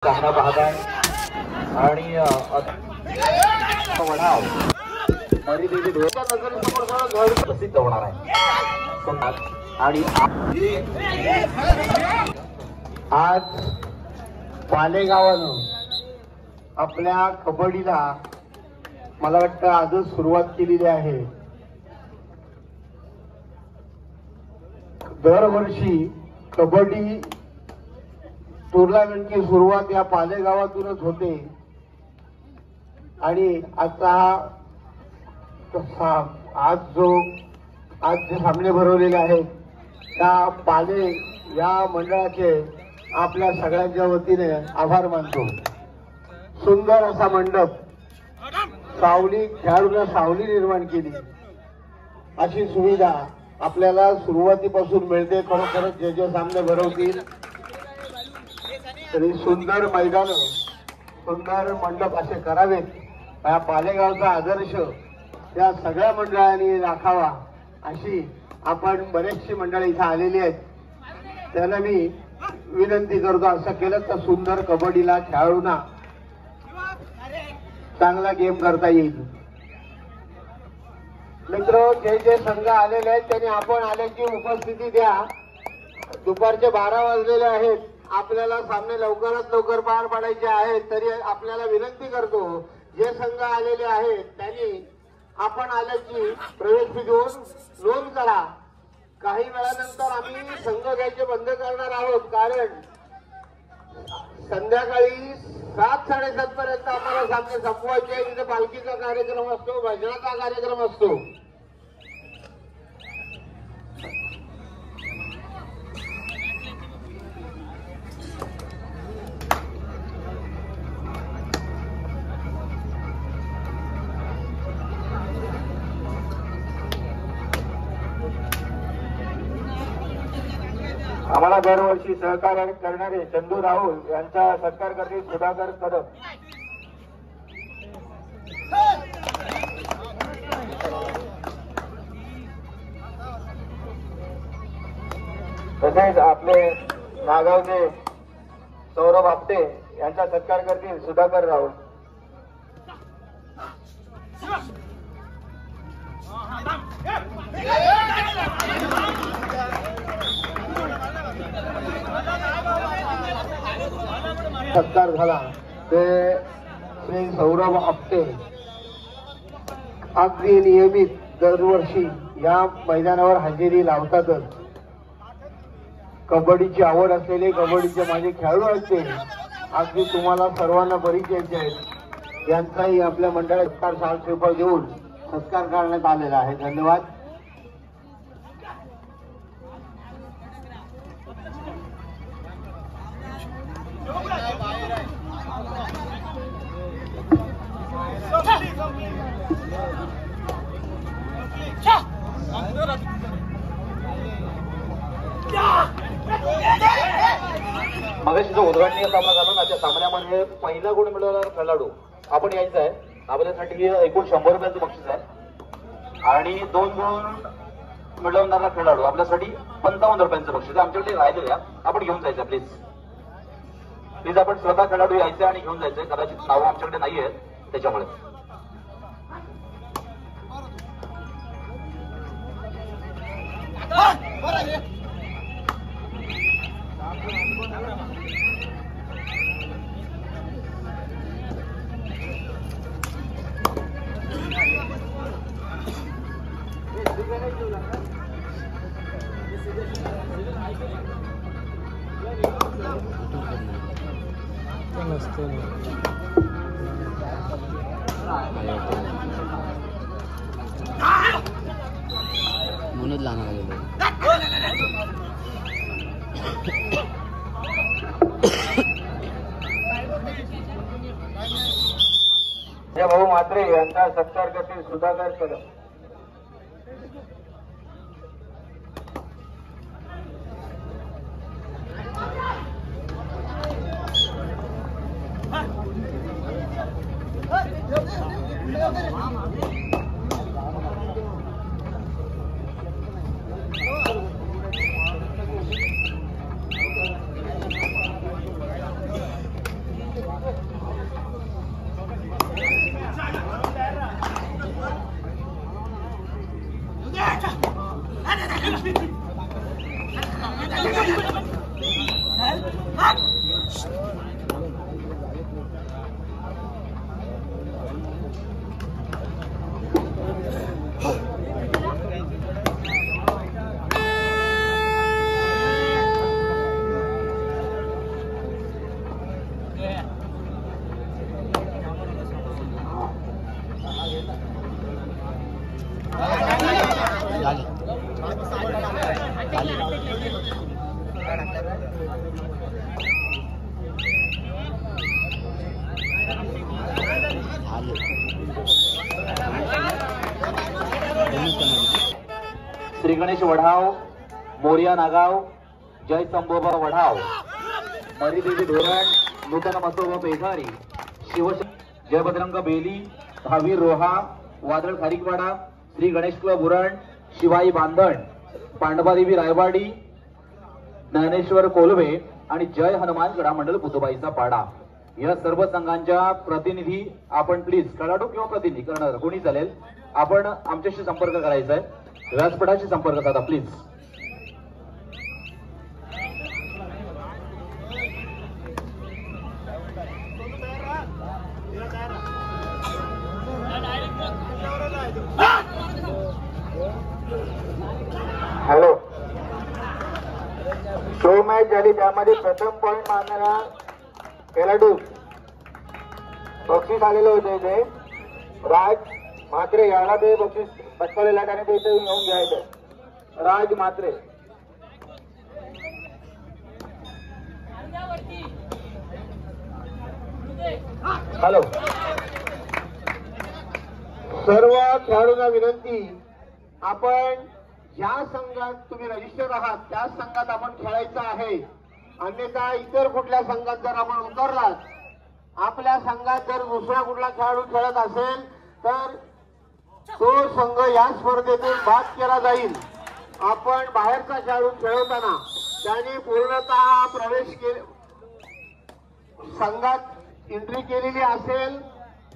सामना पाहताय आणि वडाव मरीदेवी ढोलच्या नजरेसमोर घर प्रसिद्ध होणार आहे. आणि आज पालेगावानं आपल्या कबड्डीला मला वाटतं आजच सुरुवात केलेली आहे. दरवर्षी कबड्डी टुर्नामेंटची सुरुवात या पालेगावातूनच होते आणि आता आज जे सामने भरवलेले आहेत त्या पाले या मंडळाचे आपल्या सगळ्यांच्या वतीने आभार मानतो. सुंदर असा मंडप, सावली, खेळाडूंना सावली निर्माण केली अशी सुविधा आपल्याला सुरुवातीपासून मिळते. खरोखरच जे जे सामने भरवतील तरी सुंदर मैदान, सुंदर मंडप असे करावेत. या पालेगावचा आदर्श या सगळ्या मंडळांनी राखावा अशी आपण बरेचशी मंडळी इथं आलेली आहेत. त्याला मी विनंती करतो, असं केलं तर सुंदर कबड्डीला खेळाडूंना चांगला गेम करता येईल. मित्र, जे जे संघ आलेले आहेत त्यांनी आपण आल्याची उपस्थिती द्या. दुपारचे 12 वाजलेले आहेत. आपल्याला सामने लवकरात लवकर पार पाडायचे आहेत. तरी आपल्याला विनंती करतो, जे संघ आलेले आहेत त्यांनी आपण आल्याची प्रवेश फी देऊन नोंद करा. काही वेळानंतर आम्ही संघ घ्यायचे बंद करणार आहोत, कारण संध्याकाळी 7-7:30 पर्यंत आम्हाला सामने संपवायचे. तिथे पालखीचा कार्यक्रम असतो, भजनाचा कार्यक्रम असतो. आम्हाला दरवर्षी सहकार्य करणारे चंदू राहुल यांचा सत्कार करते सुधाकर कदम. तसेच आपले नागावचे सौरभ आपटे यांचा सत्कार करतील सुधाकर राहुल. सत्कार झाला ते श्री सौरभ आपटे अगदी नियमित दरवर्षी या मैदानावर हजेरी लावतातच. कबड्डीची आवड असलेले कबड्डीचे माझे खेळाडू आहेत ते अगदी तुम्हाला सर्वांना परिचयाचे आहेत. यांचाही आपल्या मंडळात सत्कार सालश्रीफळ देऊन सत्कार करण्यात आलेला आहे. धन्यवाद. मगाशी जो उद्घाटनीय सामना झाला ना, त्या सामन्यामध्ये पहिला गुण मिळवणारा खेळाडू आपण यायचा आहे. आपल्यासाठी एकूण 100 रुपयाचं बक्षीस आहे आणि 2 गुण मिळवणारा खेळाडू आपल्यासाठी 55 रुपयांचं बक्षीस आहे. आमच्याकडे राहिलेल्या आपण घेऊन जायचं. प्लीज आपण स्वतः खेळाडू यायचं आणि घेऊन जायचंय. कदाचित नावं आमच्याकडे नाही आहेत त्याच्यामुळे. म्हणून लागणार भाऊ म्हात्रे यांचा सत्कार करतील सुधाकर कदम. श्री गणेश वढाव, मोरिया नागाव, जय संभोबा वढाव, मरीदेवी धोरण, नूतन मसोबा पेघारी, शिव जय बजरंग बेली, भावीर रोहा, वादळ खारीकवाडा, श्री गणेश क्लब उरण, शिवाई बांधण, पांडवादेवी रायवाडी, ज्ञानेश्वर कोलवे आणि जय हनुमान क्रीडा मंडळ पुतुबाईचा पाडा या सर्व संघांच्या प्रतिनिधी आपण प्लीज खेळाडू किंवा प्रतिनिधी करणार कोणी चालेल आपण आमच्याशी संपर्क करायचा आहे व्यासपीठाशी संपर्क साधा प्लीज. हॅलो, शो मॅच झाली त्यामध्ये प्रथम पॉइंट मारणारा खेळाडू बक्षीस आलेलं होतं इथे राज म्हात्रे याला ते बक्षीस पटकवलेलं आहे आणि ते इथे येऊन घ्यायचं. राज म्हात्रे. हॅलो, सर्व खेळाडूंना विनंती, आपण ज्या संघात तुम्ही रजिस्टर आहात त्याच संघात आपण खेळायचं आहे. अन्यथा इतर कुठल्या संघात जर आपण उतरलात, आपल्या संघात जर दुसरा कुठला खेळाडू खेळत असेल तर तो संघ या स्पर्धेतून बाद केला जाईल. आपण बाहेरचा खेळाडू खेळवताना त्याने पूर्णतः प्रवेश संघात एंट्री केलेली असेल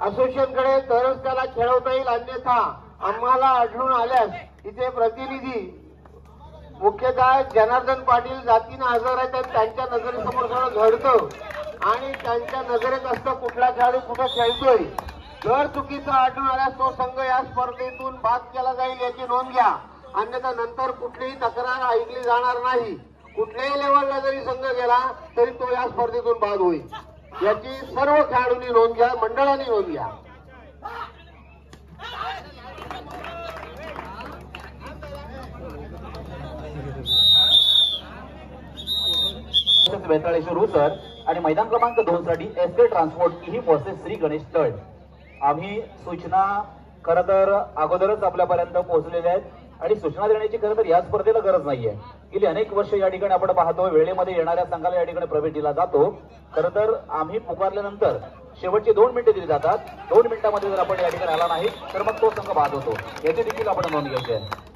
असोसिएशनकडे तरच त्याला खेळवता येईल. अन्यथा आम्हाला आढळून आल्यास इथे प्रतिनिधी मुख्यतः जनार्दन पाटील जातीने हजर आहेत, त्यांच्या नजरेसमोर सगळं घडतं आणि त्यांच्या नजरेत असतं कुठला खेळाडू कुठं खेळतोय. जर चुकीचा आढळून आल्यास तो संघ या स्पर्धेतून बाद केला जाईल याची नोंद घ्या. अन्यथा नंतर कुठलीही तक्रार ऐकली जाणार नाही. कुठल्याही लेवलला जरी संघ गेला तरी तो या स्पर्धेतून बाद होईल याची सर्व खेळाडूंनी नोंद घ्या, मंडळांनी नोंद घ्या. बेताळेश्वर उसर आणि मैदान क्रमांक 2 साठी एसके ट्रान्सपोर्ट ही वर्सेस श्री गणेश तळ. आम्ही सूचना खरं तर अगोदरच आपल्यापर्यंत पोहोचलेल्या आहेत आणि सूचना देण्याची खरं तर या स्पर्धेला गरज नाहीये. गेली अनेक वर्ष या ठिकाणी आपण पाहतो वेळेमध्ये येणाऱ्या संघाला या ठिकाणी प्रवेश दिला जातो. खरं तर आम्ही पुकारल्यानंतर शेवटची 2 मिनिटे दिली जातात. 2 मिनिटांमध्ये जर आपण या ठिकाणी आला नाही तर मग तो संघ बाद होतो. याची देखील आपण नोंद घ्यायची आहे.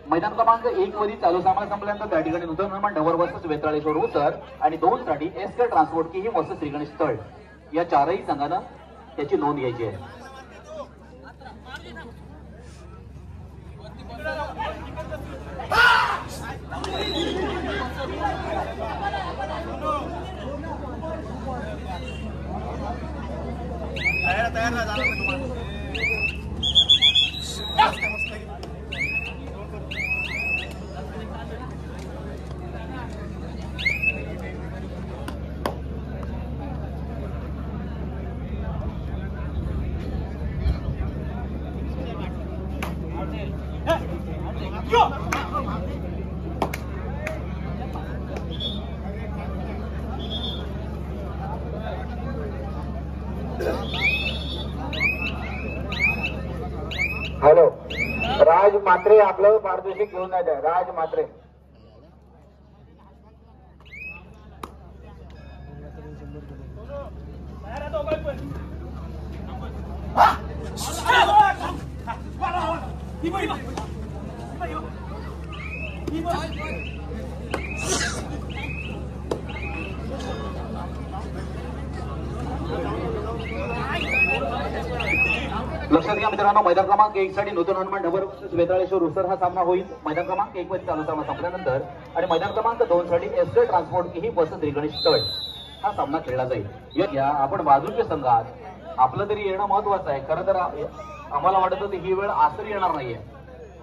मैदान क्रमांक 1 मध्ये चालू सामना संपल्यानंतर त्या ठिकाणी नूतन निर्माण ढवर वर्सेस वेताळेश्वर उसर आणि 2 साठी एसके ट्रान्सपोर्ट की ही वर्सेस श्री गणेश तळ या चारही संघांना त्याची नोंद घ्यायची आहे. हॅलो, राज म्हात्रे आपलं पारितोषिक घेऊन आहे. राज म्हात्रे. लक्षात घ्या मित्रांनो, मैदान क्रमांक 1 साठी नूतन हनुमान ढबर वर्सेस वेताळेश्वर उसर हा सामना होईल मैदान क्रमांक 1 मध्ये चालू सामना संपल्यानंतर आणि मैदान क्रमांक 2 साठी एसके ट्रान्सपोर्ट की ही वर्सेस श्री गणेश तळ हा सामना खेळला जाईल. या आपण बाजूच्या संघात आपलं तरी येणं महत्वाचं आहे. खरं तर आम्हाला वाटत होतं ही वेळ आसरी येणार नाहीये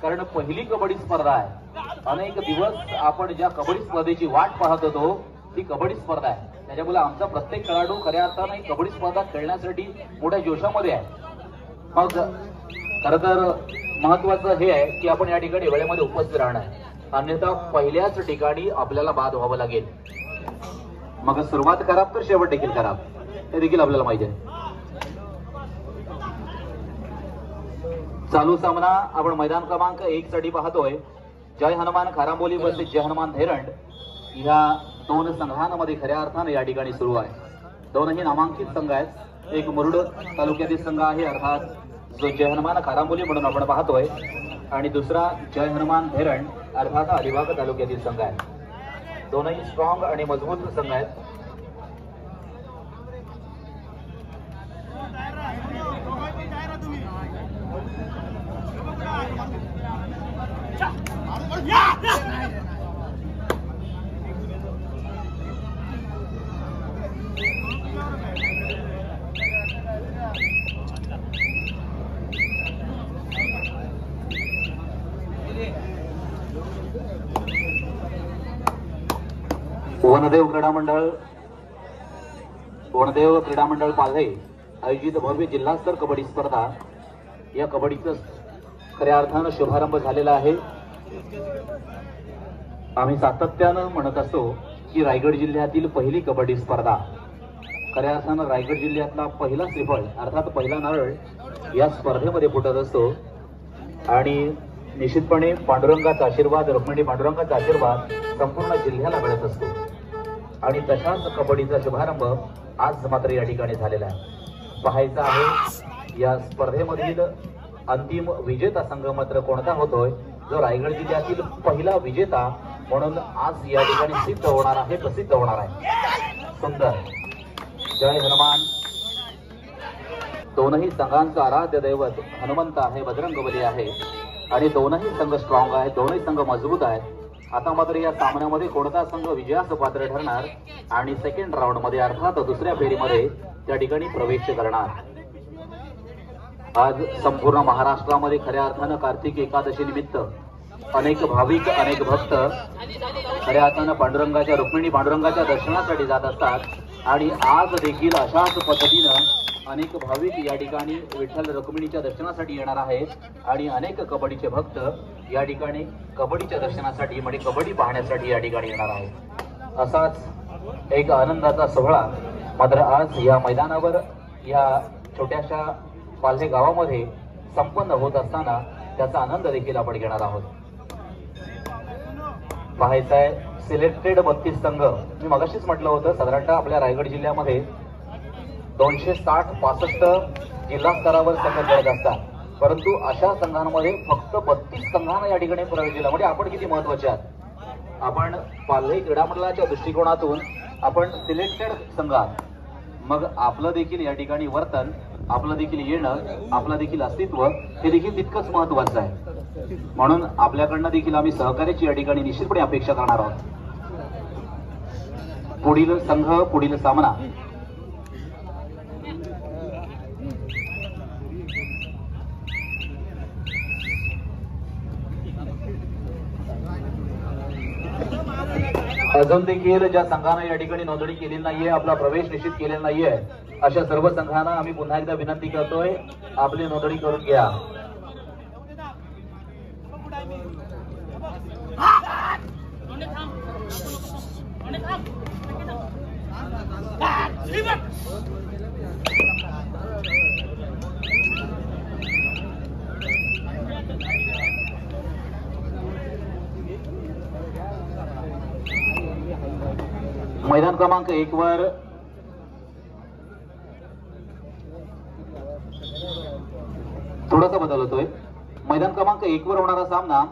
कारण पहिली कबड्डी स्पर्धा आहे. अनेक दिवस आपण ज्या कबड्डी स्पर्धेची वाट पाहत होतो ती कबड्डी स्पर्धा आहे. त्याच्यामुळे आमचा प्रत्येक खेळाडू खऱ्या अर्थाने कबड्डी स्पर्धा खेळण्यासाठी मोठ्या जोशामध्ये आहे. मग खरं तर महत्वाचं हे आहे की आपण या ठिकाणी वेळेमध्ये उपस्थित राहणार, अन्यथा पहिल्याच ठिकाणी आपल्याला बाद व्हावं लागेल. मग सुरुवात खराब तर शेवट देखील खराब हे देखील आपल्याला माहिती आहे. चालू सामना आपण मैदान क्रमांक 1 साठी पाहतोय. जय हनुमान खारांबोली वर्सेस जय हनुमान धेरंड ह्या दोन संघांमध्ये खऱ्या अर्थाने या ठिकाणी सुरू आहे. दोनही नामांकित संघ आहेत. एक मुरुड तालुक्यातील संघ आहे अर्थात जो जय हनुमान खारांबोली म्हणून आपण पाहतोय, आणि दुसरा जय हनुमान धेरंड अर्थात अलिबाग तालुक्यातील संघ आहे. दोनही स्ट्रॉंग आणि मजबूत संघ आहेत. वनदेव क्रीडा मंडळ पालघर आयोजित भव्य जिल्हास्तर कबड्डी स्पर्धा, या कबड्डीचा खऱ्या अर्थानं शुभारंभ झालेला आहे. आम्ही सातत्यानं म्हणत असतो की रायगड जिल्ह्यातील पहिली कबड्डी स्पर्धा, खऱ्या अर्थानं रायगड जिल्ह्यातला पहिला श्रीफळ अर्थात पहिला नारळ या स्पर्धेमध्ये फुटत असतो. आणि निश्चितपणे पांडुरंगाचा आशीर्वाद, रुक्मिणी पांडुरंगाचा आशीर्वाद संपूर्ण जिल्ह्याला मिळत असतो. आणि तशाच कबड्डीचा शुभारंभ आज मात्र या ठिकाणी झालेला आहे. पाहायचा आहे या स्पर्धेमधील अंतिम विजेता संघ मात्र कोणता होतोय, जो रायगड जिल्ह्यातील पहिला विजेता म्हणून आज या ठिकाणी सिद्ध होणार आहे, प्रसिद्ध होणार आहे. सुंदर. जय हनुमान. दोनही संघांचं आराध्य दैवत हनुमंत आहे, बजरंगबली आहे, आणि दोनही संघ स्ट्रॉंग आहेत, दोनही संघ मजबूत आहेत. आता मात्र या सामन्यामध्ये कोणता संघ विजयास पात्र ठरणार आणि सेकंड राऊंड मध्ये अर्थात दुसऱ्या फेरीमध्ये त्या ठिकाणी प्रवेश करणार. आज संपूर्ण महाराष्ट्रामध्ये खऱ्या अर्थानं कार्तिक एकादशी निमित्त अनेक भाविक, अनेक भक्त खऱ्या अर्थानं पांडुरंगाच्या, रुक्मिणी पांडुरंगाच्या दर्शनासाठी जात असतात. आणि आज देखील अशाच पद्धतीनं अनेक भाविक या ठिकाणी विठ्ठल रुक्मिणीच्या दर्शनासाठी येणार आहेत. आणि अनेक कबड्डीचे भक्त या ठिकाणी कबड्डीच्या दर्शनासाठी म्हणजे कबड्डी पाहण्यासाठी या ठिकाणी येणार आहेत. असाच एक आनंदाचा सोहळा मात्र आज या मैदानावर या छोट्याशा पालघे गावामध्ये संपन्न होत असताना त्याचा आनंद देखील आपण घेणार आहोत. पाहायचा आहे सिलेक्टेड 32 संघ. मी मगाशीच म्हटलं होतं साधारणतः आपल्या रायगड जिल्ह्यामध्ये 260-65 जिल्हा स्तरावर संघ खेळत असतात, परंतु अशा संघांमध्ये फक्त 32 संघांना या ठिकाणी प्रवेश दिला. म्हणजे आपण किती महत्वाचे आहात. आपण पालघर क्रीडा मंडळाच्या दृष्टिकोनातून आपण सिलेक्टेड संघात, मग आपलं देखील या ठिकाणी वर्तन, आपलं देखील येणं, आपलं देखील अस्तित्व हे देखील तितकंच महत्वाचं आहे. म्हणून आपल्याकडनं देखील आम्ही सहकार्याची या ठिकाणी निश्चितपणे अपेक्षा करणार आहोत. पुढील संघ, पुढील सामना अजून देखील ज्या संघाने या ठिकाणी नोंदणी केलेली नाहीये, आपला प्रवेश निश्चित केलेला नाहीये, अशा सर्व संघांना आम्ही पुन्हा एकदा विनंती करतोय, आपली नोंदणी करून घ्या. मैदान क्रमांक 1 वर थोडासा बदल होतोय. मैदान क्रमांक 1 वर होणारा सामना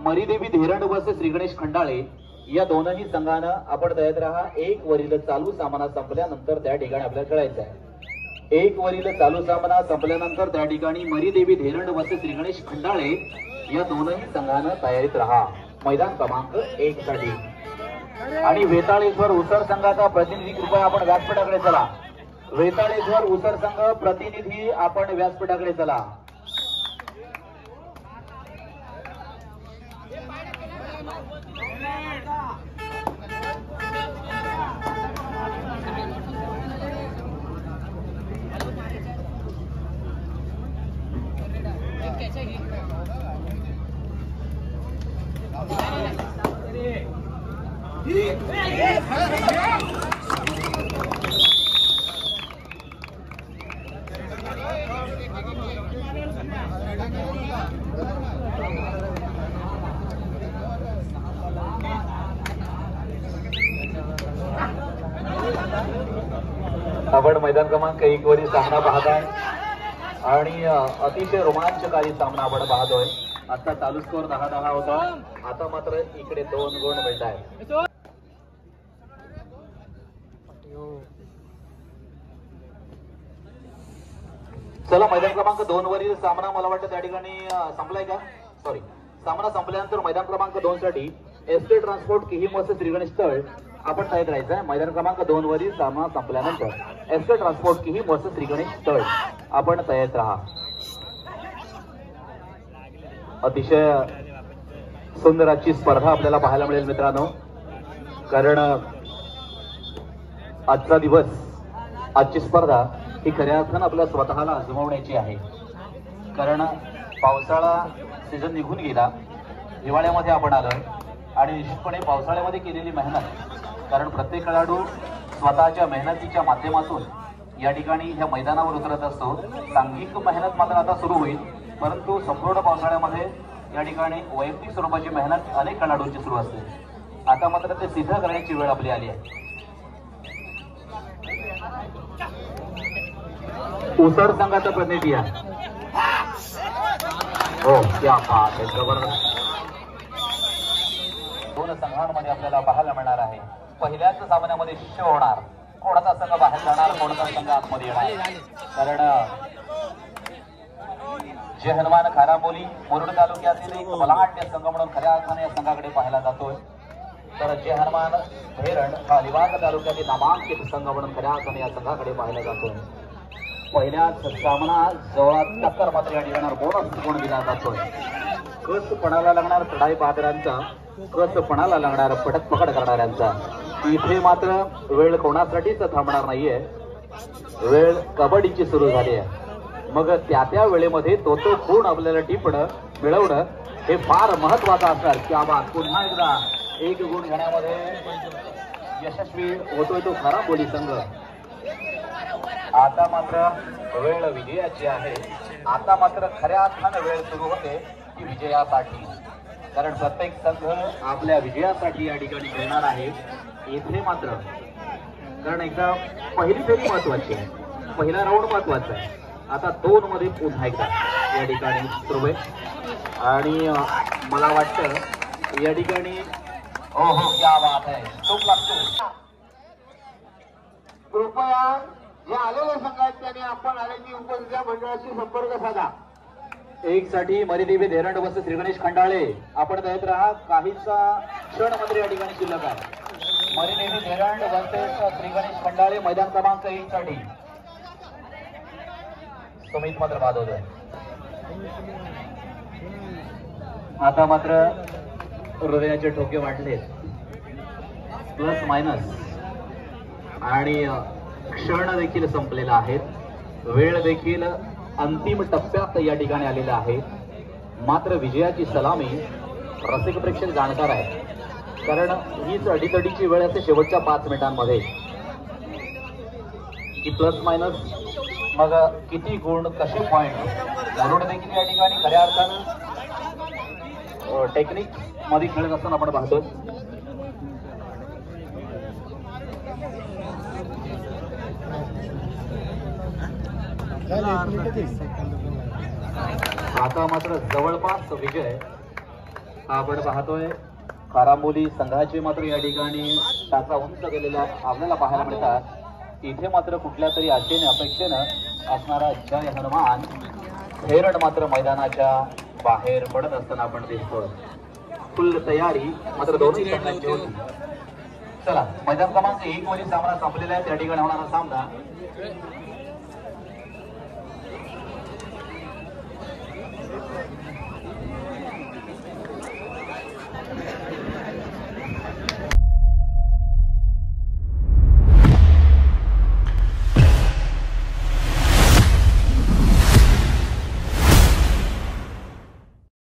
मरीदेवी धेरंड वर्सेस श्री गणेश खंडाळे या दोनही संघांना आपण तयार राहा. 1 वरील चालू सामना संपल्यानंतर त्या ठिकाणी आपल्याला खेळायचा आहे. 1 वरील चालू सामना संपल्यानंतर त्या ठिकाणी मरीदेवी धेरंड वर्सेस श्री गणेश खंडाळे या दोनही संघांना तयारीत राहा मैदान क्रमांक 1 साठी. आणि वेताळेश्वर उसर संघाचा प्रतिनिधी कृपया आपण व्यासपीठाकडे चला. वेताळेश्वर उसर संघ प्रतिनिधी आपण व्यासपीठाकडे चला. आपण मैदान क्रमांक 1 वरील सामना पाहताय आणि अतिशय रोमांचकारी सामना आपण पाहतोय. आता चालू स्कोर 10-10 होता. आता मात्र इकडे 2 गुण मिळत आहेत. चला मैदान क्रमांक 2 वरील सामना मला वाटतं त्या ठिकाणी संपलाय का? सॉरी, सामना संपल्यानंतर मैदान क्रमांक 2 साठी एसटी ट्रान्सपोर्ट किहीम वर्सेस श्रीगणेश तळ आपण तयार राहायचं आहे. मैदान क्रमांक 2 वरील सामना संपल्यानंतर एसटी ट्रान्सपोर्ट किहीम वर्सेस श्रीगणेश तळ आपण तयार राहा. अतिशय सुंदर अशी स्पर्धा आपल्याला पाहायला मिळेल मित्रांनो. कारण आजचा दिवस, आजची स्पर्धा ही खऱ्या अर्थानं आपल्या स्वतःला आजमावण्याची आहे. कारण पावसाळा सीझन निघून गेला, हिवाळ्यामध्ये आपण आलो आणि निश्चितपणे पावसाळ्यामध्ये केलेली मेहनत, कारण प्रत्येक खेळाडू स्वतःच्या मेहनतीच्या माध्यमातून या ठिकाणी ह्या मैदानावर उतरत असतो. सांघिक मेहनत मात्र आता सुरू होईल, परंतु संपूर्ण पावसाळ्यामध्ये या ठिकाणी वैयक्तिक स्वरूपाची मेहनत अनेक खेळाडूंची सुरू असते. आता मात्र ते सिद्ध करण्याची वेळ आपली आली आहे. उसर संघाचा प्रतिनिधी आहे. हो, क्या बात आहे, जबरदस्त. 2 संघांमध्ये आपल्याला पाहायला मिळणार आहे. पहिल्याच सामन्यामध्ये शो होणार, कोणता संघ बाहेर जाणार, कोणता संघ आतमध्ये येणार. कारण जय हनुमान खारांबोली मुरुड तालुक्यातील एक बलाढ्य संघ म्हणून खऱ्या अर्थाने या संघाकडे पाहायला जातोय. तर जय हनुमान धेरण हा अलिबाग तालुक्यातील नामांकित संघ म्हणून खऱ्या अर्थाने या संघाकडे पाहायला जातोय. पहिल्याच सामना जवळात टक्कर मात्र या ठिकाणी बोनस गुण दिला जातोय. कस पणाला लागणार चढाई बहादरांचा, कस पणाला लागणार पटक पकड करणाऱ्यांचा. इथे मात्र वेळ कोणासाठीच थांबणार नाहीये. वेळ कबड्डीची सुरू झाली आहे. मग त्या वेळेमध्ये तो गुण आपल्याला टिपणं मिळवणं हे फार महत्वाचं असणार. की आबा पुन्हा एकदा 1 गुण घेण्यामध्ये यशस्वी होतोय तो खारांबोली संघ. आता मात्र वेळ विजयाची आहे. आता मात्र खऱ्या अर्थानं वेळ सुरू होते की विजयासाठी. कारण प्रत्येक संघ आपल्या विजयासाठी या ठिकाणी खेळणार आहे. इथे मात्र कारण एकदा पहिली फेरी महत्वाची आहे, पहिला राऊंड महत्वाचा आहे. आता 2 मध्ये पुन्हा एकदा या ठिकाणी सुरू आहे. आणि मला वाटतं या ठिकाणी हो क्या बात आहे, चूक लागतो. कृपया जे आलेले संघ आहेत त्यांनी आपण आल्याची उपस्थित मंडळाशी संपर्क साधा. 1 साठी मरिदेवी धेरंड वर्सेस श्रीगणेश खंडाळे आपण तयार राहा. काहीचा क्षण मात्र या ठिकाणी शिल्लक आहे. मरिदेवी धेरंड वर्सेस श्रीगणेश खंडाळे मैदान क्रमांक 1 साठी सुमित मात्र बाद होतोय. आता मात्र हृदयाचे ठोके वाढले, प्लस मायनस आणि क्षण देखील संपलेला आहे. वेळ देखील अंतिम टप्प्यात या ठिकाणी आलेला आहे. मात्र विजयाची सलामी रसिक प्रेक्षक जाणकार आहे. कारण हीच अडीतडीची वेळ असते शेवटच्या 5 मिनिटांमध्ये की प्लस मायनस मग किती गुण, कसे पॉइंट. मुरुड देखील या ठिकाणी खऱ्या अर्थानं टेक्निक मध्ये खेळत असताना आपण पाहतो. आता मात्र जवळपास विजय आपण पाहतोय. खारांबोली संघाचे मात्र या ठिकाणी टाचा उंच गेलेला आपल्याला पाहायला मिळतात. इथे मात्र कुठल्या तरी आशेने अपेक्षेनं असणारा जय हनुमान धेरंड मात्र मैदानाच्या बाहेर पडत असताना आपण दिसतोय. फुल तयारी मात्र दोन्ही संघांची होती. चला मैदान क्रमांक 1 वरील सामना संपलेला आहे. त्या ठिकाणी होणारा सामना